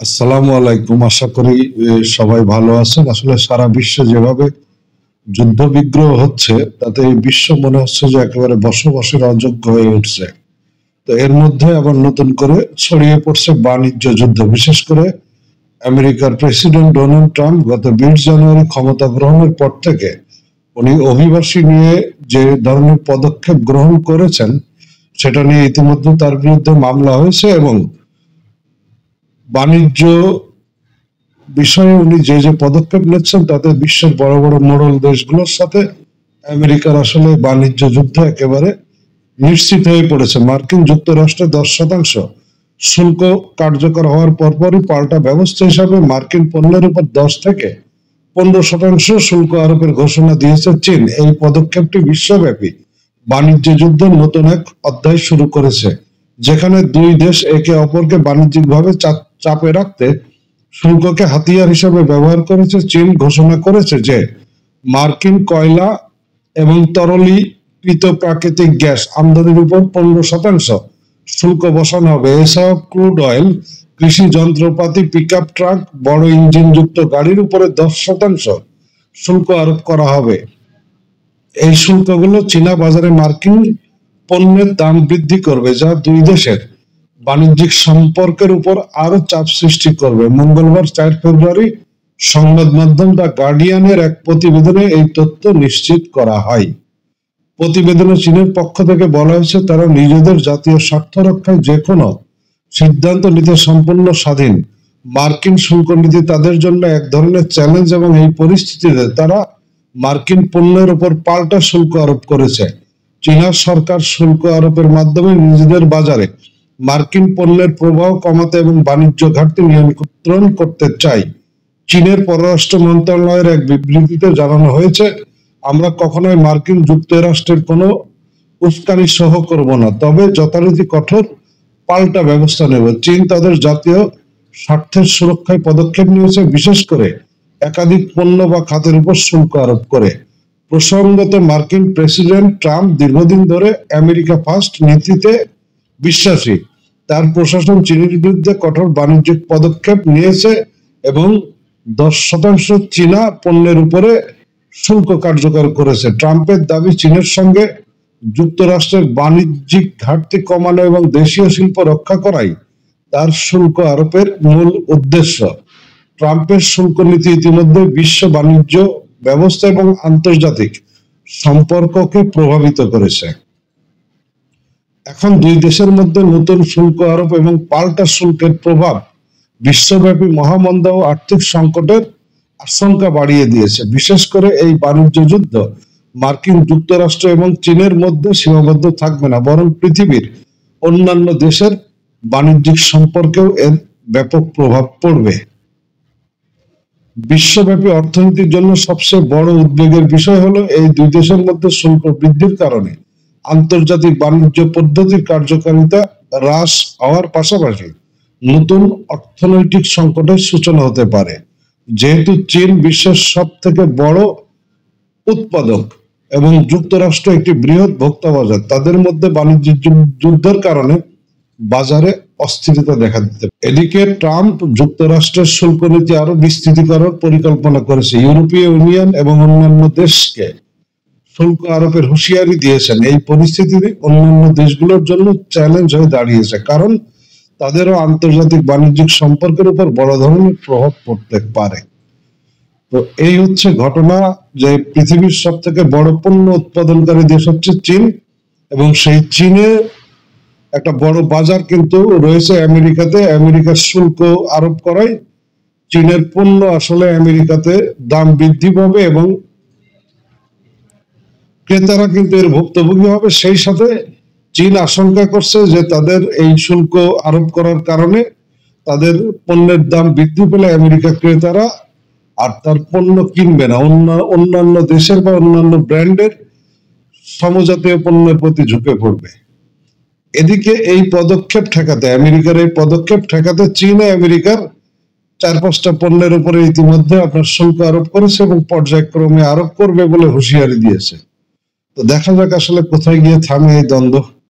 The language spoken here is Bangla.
আসসালামু আলাইকুম। আশা করি সবাই ভালো আছেন। আসলে সারা বিশ্বে যেভাবে যুদ্ধ বিগ্রহ হচ্ছে তাতে এই বিশ্ব মনে হচ্ছে যে একেবারে বসবাসের অযোগ্য হয়ে উঠছে। তো এর মধ্যে আবার নতুন করে ছড়িয়ে পড়ছে বাণিজ্য যুদ্ধ। বিশেষ করে আমেরিকার প্রেসিডেন্ট ডোনাল্ড ট্রাম্প গত 20 জানুয়ারি ক্ষমতা গ্রহণের পর থেকে উনি অভিবাসী নিয়ে যে ধরনের পদক্ষেপ গ্রহণ করেছেন সেটা নিয়ে ইতিমধ্যে তার বিরুদ্ধে মামলা হয়েছে এবং বাণিজ্য বিষয়ে উনি যে যে পদক্ষেপ নিচ্ছেন তাতে বিশ্বের বড় বড় মোড়ল দেশগুলোর সাথে আমেরিকার আসলে বাণিজ্য যুদ্ধ একেবারে নিশ্চিত হয়ে পড়েছে। মার্কিন যুক্তরাষ্ট্রে 10% শুল্ক কার্যকর হওয়ার পরপরই পাল্টা ব্যবস্থা হিসাবে মার্কিন পণ্যের উপর 10 থেকে 15% শুল্ক আরোপের ঘোষণা দিয়েছে চীন। এই পদক্ষেপটি বিশ্বব্যাপী বাণিজ্য যুদ্ধের নতুন এক অধ্যায় শুরু করেছে, যেখানে দুই দেশ একে অপরকে বাণিজ্যিকভাবে চাপে রাখতে শুল্ককে হাতিয়ার হিসেবে ব্যবহার করেছে। চীন ঘোষণা করেছে যে মার্কিন কয়লা এবং তরলীকৃত প্রাকৃতিক গ্যাস আমদানির উপর 15% শুল্ক বসানো হবে। এছাড়াও ক্রুড অয়েল, কৃষি যন্ত্রপাতি, পিকআপ ট্রাক, বড় ইঞ্জিনযুক্ত গাড়ির উপরে 10% শুল্ক আরোপ করা হবে। এই শুল্কগুলো চীনা বাজারে মার্কিন পণ্যের দাম বৃদ্ধি করবে, যা দুই দেশের বাণিজ্যিক সম্পর্কের উপর আরো চাপ সৃষ্টি করবে। মঙ্গলবার 4 ফেব্রুয়ারি সংবাদ মাধ্যম দ্য গার্ডিয়ানের এক প্রতিবেদনে এই তথ্য নিশ্চিত করা হয়। প্রতিবেদনে চীনের পক্ষ থেকে বলা হয়েছে তারা নিজেদের জাতীয় স্বার্থ রক্ষায় যে কোনো সিদ্ধান্ত নিতে সম্পূর্ণ স্বাধীন। মার্কিন শুল্ক নীতি তাদের জন্য এক ধরনের চ্যালেঞ্জ এবং এই পরিস্থিতিতে তারা মার্কিন পণ্যের উপর পাল্টা শুল্ক আরোপ করেছে। চীনা সরকার শুল্ক আরোপের মাধ্যমে নিজেদের বাজারে মার্কিন পণ্যের প্রভাব কমাতে এবং বাণিজ্য ঘাটতি নিয়ন্ত্রণ করতে চায়। চীনের পররাষ্ট্র মন্ত্রণালয়ের এক বিবৃতিতে জানানো হয়েছে, আমরা কখনোই মার্কিন যুক্তরাষ্ট্রের কোনো উস্কানি সহ করব না, তবে যথারীতি কঠোর পাল্টা ব্যবস্থা নেব। চীন তাদের জাতীয় স্বার্থের সুরক্ষায় পদক্ষেপ নিয়েছে, বিশেষ করে একাধিক পণ্য বা খাতের উপর শুল্ক আরোপ করে। প্রসঙ্গত, মার্কিন প্রেসিডেন্ট ট্রাম্প দীর্ঘদিন ধরে আমেরিকা ফার্স্ট নীতিতে বিশ্বাসী। তার প্রশাসন চীনের বিরুদ্ধে কঠোর বাণিজ্যিক পদক্ষেপ নিয়েছে এবং 10% চীনা পণ্যের উপরে শুল্ক কার্যকর করেছে। ট্রাম্পের দাবি, চীনের সঙ্গে যুক্তরাষ্ট্রের বাণিজ্যিক ঘাটতি কমানো এবং দেশীয় শিল্প রক্ষা করাই তার শুল্ক আরোপের মূল উদ্দেশ্য। ট্রাম্পের শুল্ক নীতি ইতিমধ্যে বিশ্ব বাণিজ্য ব্যবস্থা এবং আন্তর্জাতিক সম্পর্ককে প্রভাবিত করেছে। এখন দুই দেশের মধ্যে নতুন শুল্ক আরোপ এবং পাল্টা শুল্কের প্রভাব বিশ্বব্যাপী মহামন্দা ও আর্থিক সংকটের আশঙ্কা বাড়িয়ে দিয়েছে। বিশেষ করে এই বাণিজ্য যুদ্ধ মার্কিন যুক্তরাষ্ট্র এবং চীনের মধ্যে সীমাবদ্ধ থাকবে না, বরং পৃথিবীর অন্যান্য দেশের বাণিজ্যিক সম্পর্কেও এর ব্যাপক প্রভাব পড়বে। বিশ্বব্যাপী অর্থনীতির জন্য সবচেয়ে বড় উদ্বেগের বিষয় হলো এই দুই দেশের মধ্যে শুল্ক বৃদ্ধির কারণে আন্তর্জাতিক বাণিজ্য পদ্ধতির কার্যকারিতা হ্রাস হওয়ার পাশাপাশি নতুন অর্থনৈতিক সংকটের সূচনা হতে পারে। যেহেতু চীন বিশ্বের সব থেকে বড় উৎপাদক এবং যুক্তরাষ্ট্র একটি বৃহৎ ভোক্তা বাজার, তাদের মধ্যে বাণিজ্যিক যুদ্ধের কারণে বাজারে অস্থিরতা দেখা দিতে পারে। এদিকে ট্রাম্প যুক্তরাষ্ট্রের শুল্ক নীতি আরো বিস্তৃত করার পরিকল্পনা করেছে। ইউরোপীয় ইউনিয়ন এবং অন্যান্য দেশকে শুল্ক আরোপের হুঁশিয়ারি দিয়েছেন। এই পরিস্থিতি অন্যান্য দেশগুলোর জন্য চ্যালেঞ্জ হয়ে দাঁড়িয়েছে, কারণ তাদেরও আন্তর্জাতিক বাণিজ্যিক সম্পর্কের উপর বড় ধরনের প্রভাব পড়তে পারে। তো এই হচ্ছে ঘটনা যে পৃথিবীর সব থেকে বড় পণ্য উৎপাদনকারী দেশ হচ্ছে চীন, এবং সেই চীনে একটা বড় বাজার কিন্তু রয়েছে আমেরিকাতে। আমেরিকার শুল্ক আরোপ করায় চীনের পণ্য আসলে আমেরিকাতে দাম বৃদ্ধি পাবে এবং ক্রেতারা কিন্তু এর ভুক্তভোগী হবে। সেই সাথে চীন আশঙ্কা করছে যে তাদের এই শুল্ক আরোপ করার কারণে তাদের পণ্যের দাম বৃদ্ধি পেলে আমেরিকা ক্রেতারা আর তার পণ্য কিনবে না, অন্যান্য দেশের বা অন্যান্য ব্র্যান্ডের সমজাতীয় পণ্যের প্রতি ঝুঁকে পড়বে। এদিকে এই পদক্ষেপ ঠেকাতে আমেরিকার এই পদক্ষেপ ঠেকাতে চীন আমেরিকার 4-5টা পণ্যের উপরে ইতিমধ্যে আপনার শুল্ক আরোপ করেছে এবং পর্যায়ক্রমে আরোপ করবে বলে হুঁশিয়ারি দিয়েছে। তো দেখা যাক আসলে কোথায় গিয়ে থামে এই দ্বন্দ্ব।